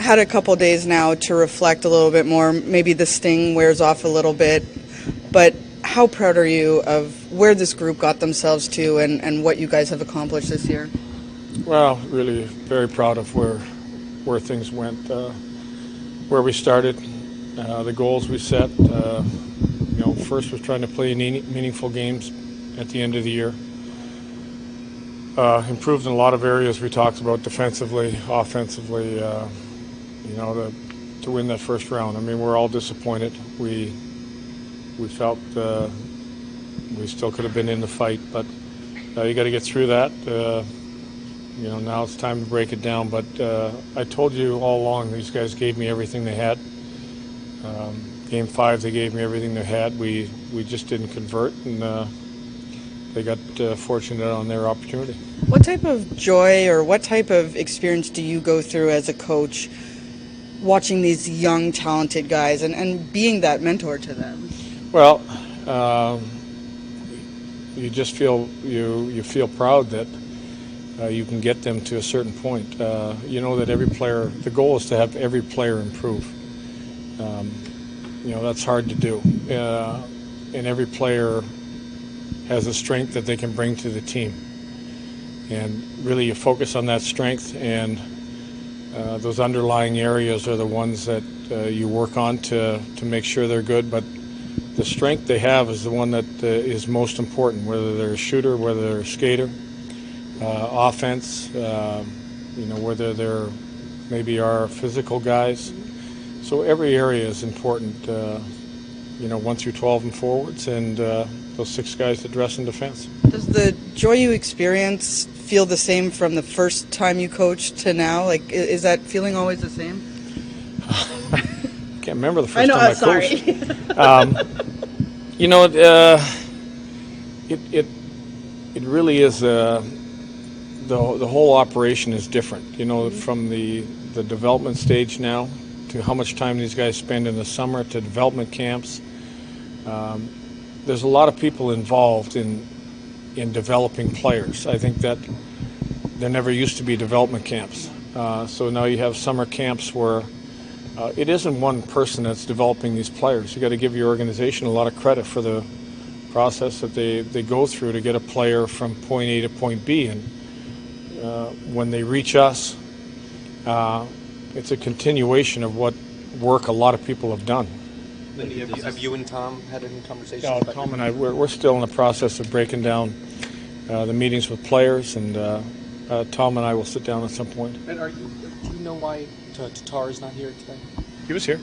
had a couple days now to reflect a little bit more. Maybe the sting wears off a little bit, but how proud are you of where this group got themselves to and what you guys have accomplished this year? Well, really very proud of where things went, where we started, the goals we set. First was trying to play meaningful games at the end of the year. Improved in a lot of areas we talked about, defensively, offensively, to win that first round. I mean, we're all disappointed. We felt we still could have been in the fight, but you got to get through that. Now it's time to break it down. But I told you all along, these guys gave me everything they had. Game 5, they gave me everything they had. We just didn't convert, and they got fortunate on their opportunity. What type of joy or what type of experience do you go through as a coach watching these young, talented guys and being that mentor to them? Well, you just feel you feel proud that you can get them to a certain point. You know that every player, the goal is to have every player improve. That's hard to do. And every player has a strength that they can bring to the team. And really you focus on that strength, and those underlying areas are the ones that you work on to make sure they're good. But the strength they have is the one that is most important, whether they're a shooter, whether they're a skater, offense, whether they're maybe our physical guys. So every area is important, 1 through 12 and forwards, and those 6 guys that dress in defense. Does the joy you experience feel the same from the first time you coached to now? Like, is that feeling always the same? Can't remember the first time I coached. It really is. The whole operation is different. From the development stage now to how much time these guys spend in the summer to development camps. There's a lot of people involved in developing players. I think that there never used to be development camps. So now you have summer camps where it isn't one person that's developing these players. You got to give your organization a lot of credit for the process that they go through to get a player from point A to point B. And when they reach us, it's a continuation of what work a lot of people have done. Lindy, have you and Tom had any conversations? Yeah, Tom and I, we're still in the process of breaking down the meetings with players, and Tom and I will sit down at some point. And do you know why Tatar is not here today? He was here.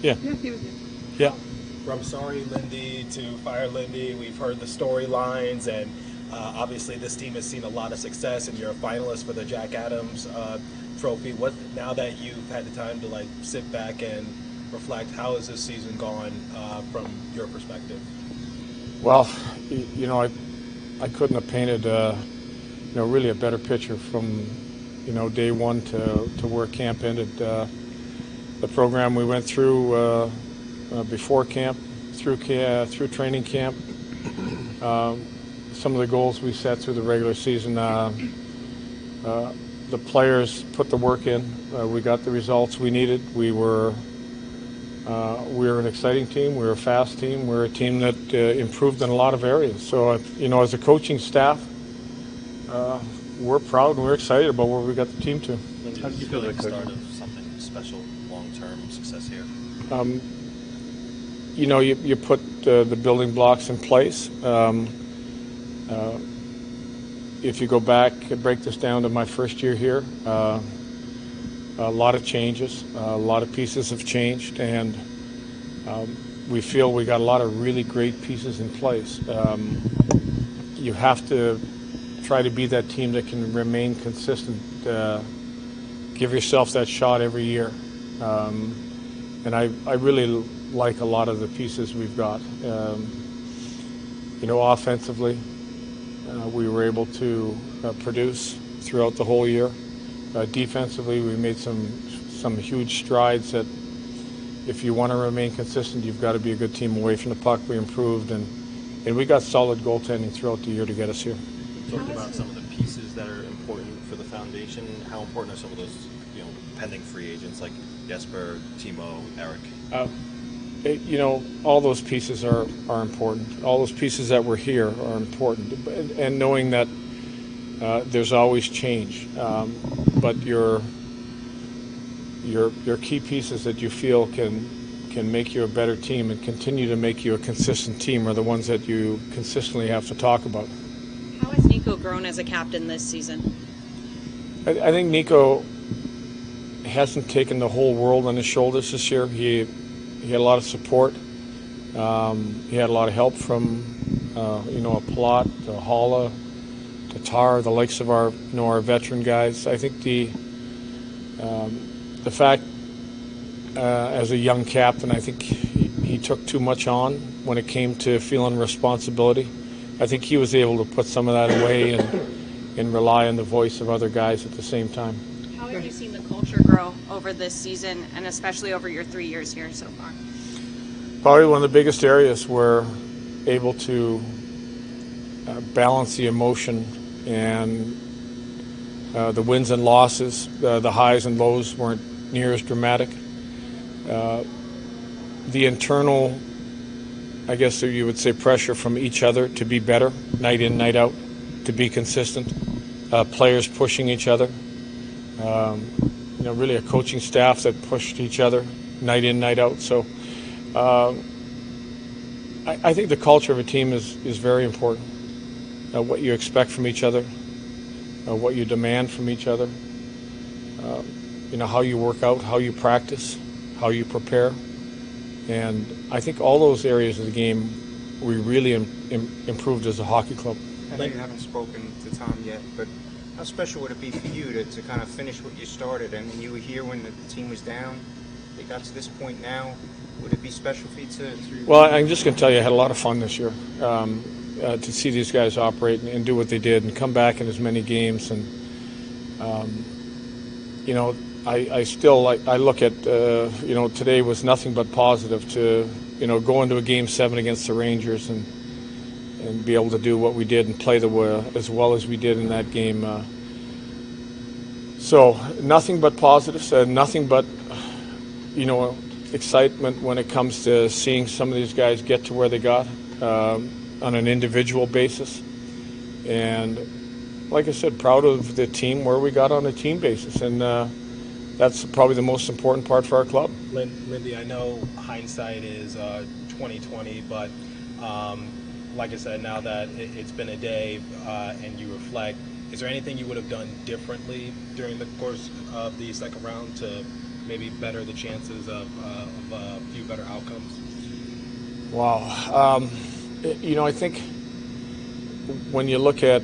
Yeah. Yeah, he was here. Yeah. I'm sorry, Lindy, to fire Lindy. We've heard the storylines, and obviously this team has seen a lot of success, and you're a finalist for the Jack Adams Trophy. Now that you've had the time to sit back and reflect, how has this season gone from your perspective? Well, I couldn't have painted really a better picture from day one to where camp ended. The program we went through before camp, through training camp, some of the goals we set through the regular season. The players put the work in. We got the results we needed. We were an exciting team. We were a fast team. We were a team that improved in a lot of areas. So, as a coaching staff, we're proud and we're excited about where we got the team to. How do you feel like the start of something special, long-term success here? You put the building blocks in place. If you go back, break this down to my first year here, a lot of changes, a lot of pieces have changed, and we feel we got a lot of really great pieces in place. You have to try to be that team that can remain consistent, give yourself that shot every year. And I really like a lot of the pieces we've got. Offensively, we were able to produce throughout the whole year. Defensively, we made some huge strides that if you want to remain consistent, you've got to be a good team away from the puck. We improved, and we got solid goaltending throughout the year to get us here. You talked about some of the pieces that are important for the foundation. How important are some of those, pending free agents like Jesper, Timo, Eric? All those pieces are important. All those pieces that were here are important, and knowing that there's always change, but your key pieces that you feel can make you a better team and continue to make you a consistent team are the ones that you consistently have to talk about. How has Nico grown as a captain this season? I think Nico hasn't taken the whole world on his shoulders this year. He had a lot of support. He had a lot of help from a Plot, to Halla, to Tar, the likes of our veteran guys. I think the fact as a young captain, I think he took too much on when it came to feeling responsibility. I think he was able to put some of that away and rely on the voice of other guys at the same time. How have you seen the culture grow over this season, and especially over your 3 years here so far? Probably one of the biggest areas we're able to balance the emotion and the wins and losses. The highs and lows weren't near as dramatic. The internal, I guess you would say, pressure from each other to be better, night in, night out, to be consistent. Players pushing each other. Really a coaching staff that pushed each other night in, night out. So I think the culture of a team is very important. What you expect from each other, what you demand from each other, how you work out, how you practice, how you prepare. And I think all those areas of the game we really improved as a hockey club. I know you haven't spoken to Tom yet, but how special would it be for you to kind of finish what you started? I mean, you were here when the team was down. They got to this point now. Would it be special for you to Well, I'm just going to tell you, I had a lot of fun this year to see these guys operate and do what they did and come back in as many games. And, I look at, today was nothing but positive to, go into a Game 7 against the Rangers and be able to do what we did and play as well as we did in that game. So nothing but positives, nothing but, excitement when it comes to seeing some of these guys get to where they got on an individual basis. And like I said, proud of the team where we got on a team basis. And that's probably the most important part for our club. Lindy, I know hindsight is 20/20, but like I said, now that it's been a day and you reflect, is there anything you would have done differently during the course of the second round to maybe better the chances of a few better outcomes? Wow. I think when you look at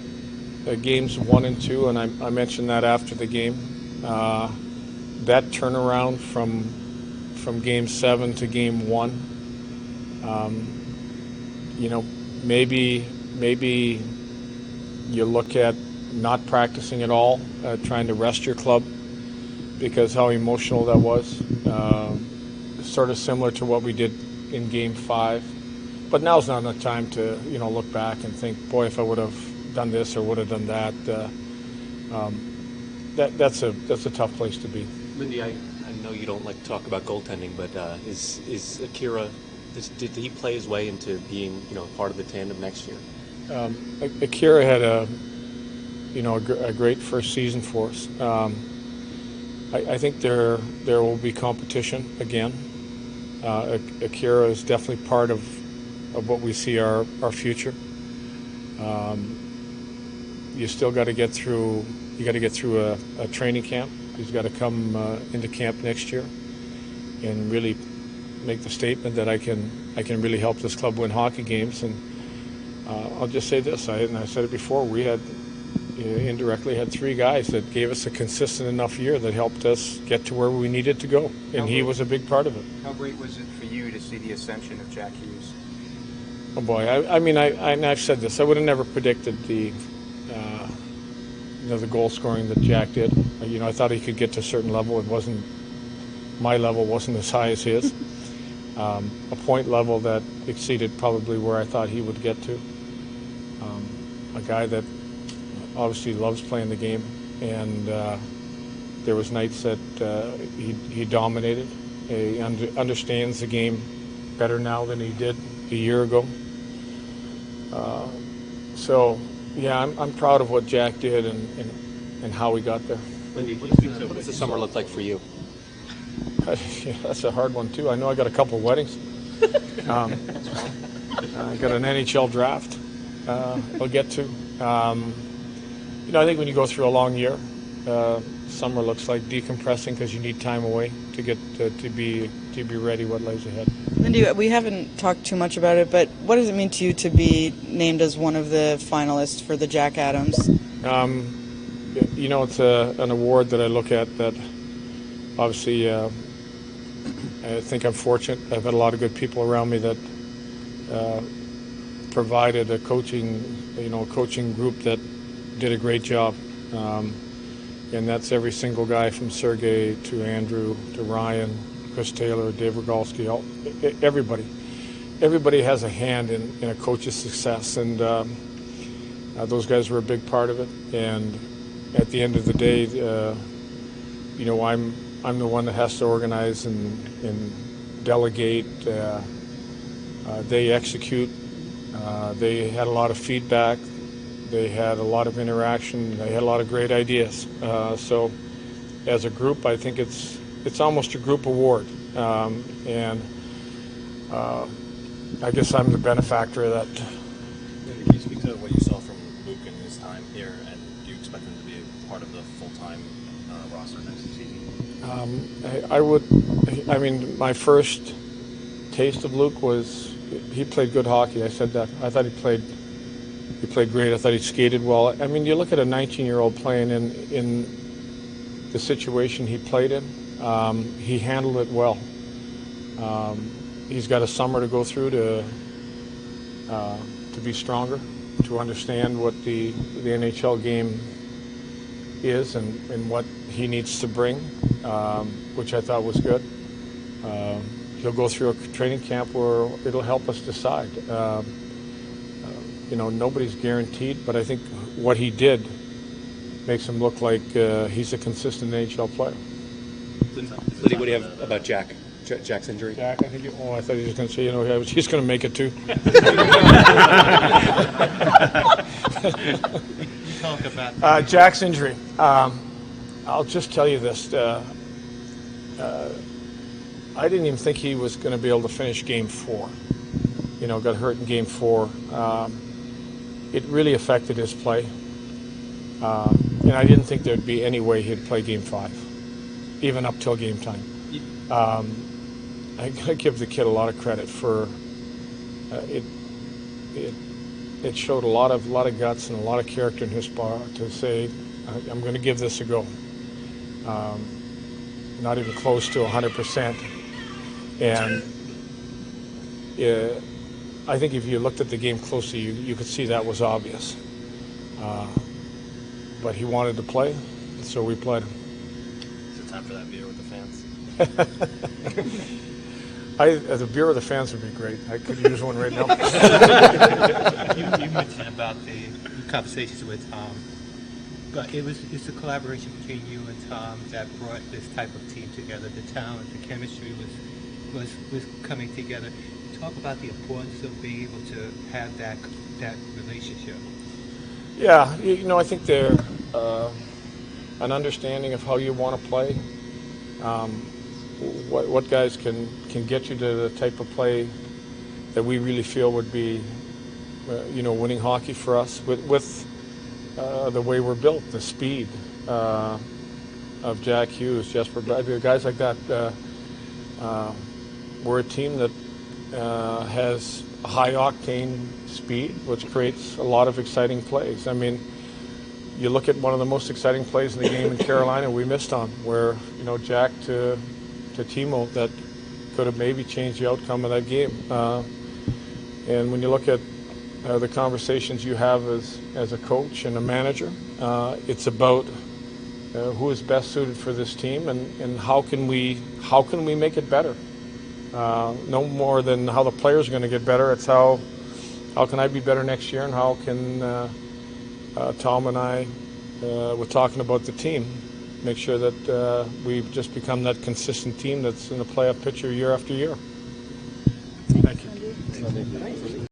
games 1 and 2, and I mentioned that after the game, that turnaround from Game 7 to Game 1, maybe you look at not practicing at all, trying to rest your club, because how emotional that was. Sort of similar to what we did in Game 5. But now's not enough time to, look back and think, boy, if I would have done this or would have done that. That's a tough place to be. Lindy, I know you don't like to talk about goaltending, but is Akira, did he play his way into being, part of the tandem next year? Akira had a great first season for us. I think there will be competition again. Akira is definitely part of what we see our future. You still got to get through. You got to get through a training camp. He's got to come into camp next year and really make the statement that I can really help this club win hockey games. And I'll just say this, and I said it before, we had indirectly had 3 guys that gave us a consistent enough year that helped us get to where we needed to go, and he was a big part of it. How great was it for you to see the ascension of Jack Hughes? Oh boy, I've said this, I would have never predicted the goal scoring that Jack did. I thought he could get to a certain level. It wasn't, my level wasn't as high as his. A point level that exceeded probably where I thought he would get to. A guy that obviously loves playing the game and there was nights that he dominated. He understands the game better now than he did a year ago. So, yeah, I'm proud of what Jack did and how we got there. Lindy, what does the summer look like for you? Yeah, that's a hard one, too. I know I got a couple of weddings. I got an NHL draft I'll get to. I think when you go through a long year, summer looks like decompressing because you need time away to get to be ready what lies ahead. Lindy, we haven't talked too much about it, but what does it mean to you to be named as one of the finalists for the Jack Adams? It's an award that I look at that obviously I think I'm fortunate. I've had a lot of good people around me that provided a coaching group that did a great job. And that's every single guy from Sergei to Andrew to Ryan, Chris Taylor, Dave Rogalski, everybody. Everybody has a hand in a coach's success, and those guys were a big part of it. And at the end of the day, I'm the one that has to organize and delegate. They execute. They had a lot of feedback. They had a lot of interaction. They had a lot of great ideas. So, as a group, I think it's almost a group award, and I guess I'm the benefactor of that. Can you speak to what you saw from Luke in his time here, and do you expect him to be a part of the full-time roster next season? I would. I mean, my first taste of Luke was he played good hockey. I said that. I thought he played great. I thought he skated well. I mean, you look at a 19-year-old playing in the situation he played in. He handled it well. He's got a summer to go through to be stronger, to understand what the NHL game is and what he needs to bring, which I thought was good. He'll go through a training camp where it'll help us decide. Nobody's guaranteed, but I think what he did makes him look like he's a consistent NHL player. Lindy, what do you have about Jack's injury? Jack, I think. I thought he was going to say, he's going to make it too. Talk about Jack's injury. I'll just tell you this. I didn't even think he was going to be able to finish Game 4. Got hurt in Game 4. It really affected his play. And I didn't think there'd be any way he'd play Game 5, even up till game time. I gotta give the kid a lot of credit for it. It showed a lot of guts and a lot of character in his part to say, I'm going to give this a go. Not even close to 100%. And I think if you looked at the game closely, you could see that was obvious. But he wanted to play, so we played him. Is it time for that beer with the fans? The beer with the fans would be great. I could use one right now. You mentioned about the conversations with Tom, but it's a collaboration between you and Tom that brought this type of team together. The talent, the chemistry was coming together. Talk about the importance of being able to have that relationship. Yeah, I think they're an understanding of how you want to play. What guys can get you to the type of play that we really feel would be, winning hockey for us with the way we're built, the speed of Jack Hughes, Jesper Bradley, guys like that. We're a team that has high octane speed, which creates a lot of exciting plays. I mean, you look at one of the most exciting plays in the game in Carolina we missed on, where Jack to Timo that could have maybe changed the outcome of that game. And when you look at the conversations you have as a coach and a manager, it's about who is best suited for this team and how can we make it better. No more than how the players are going to get better. It's how can I be better next year, and how can Tom and I, we're talking about the team, make sure that we've just become that consistent team that's in the playoff picture year after year. Thank you.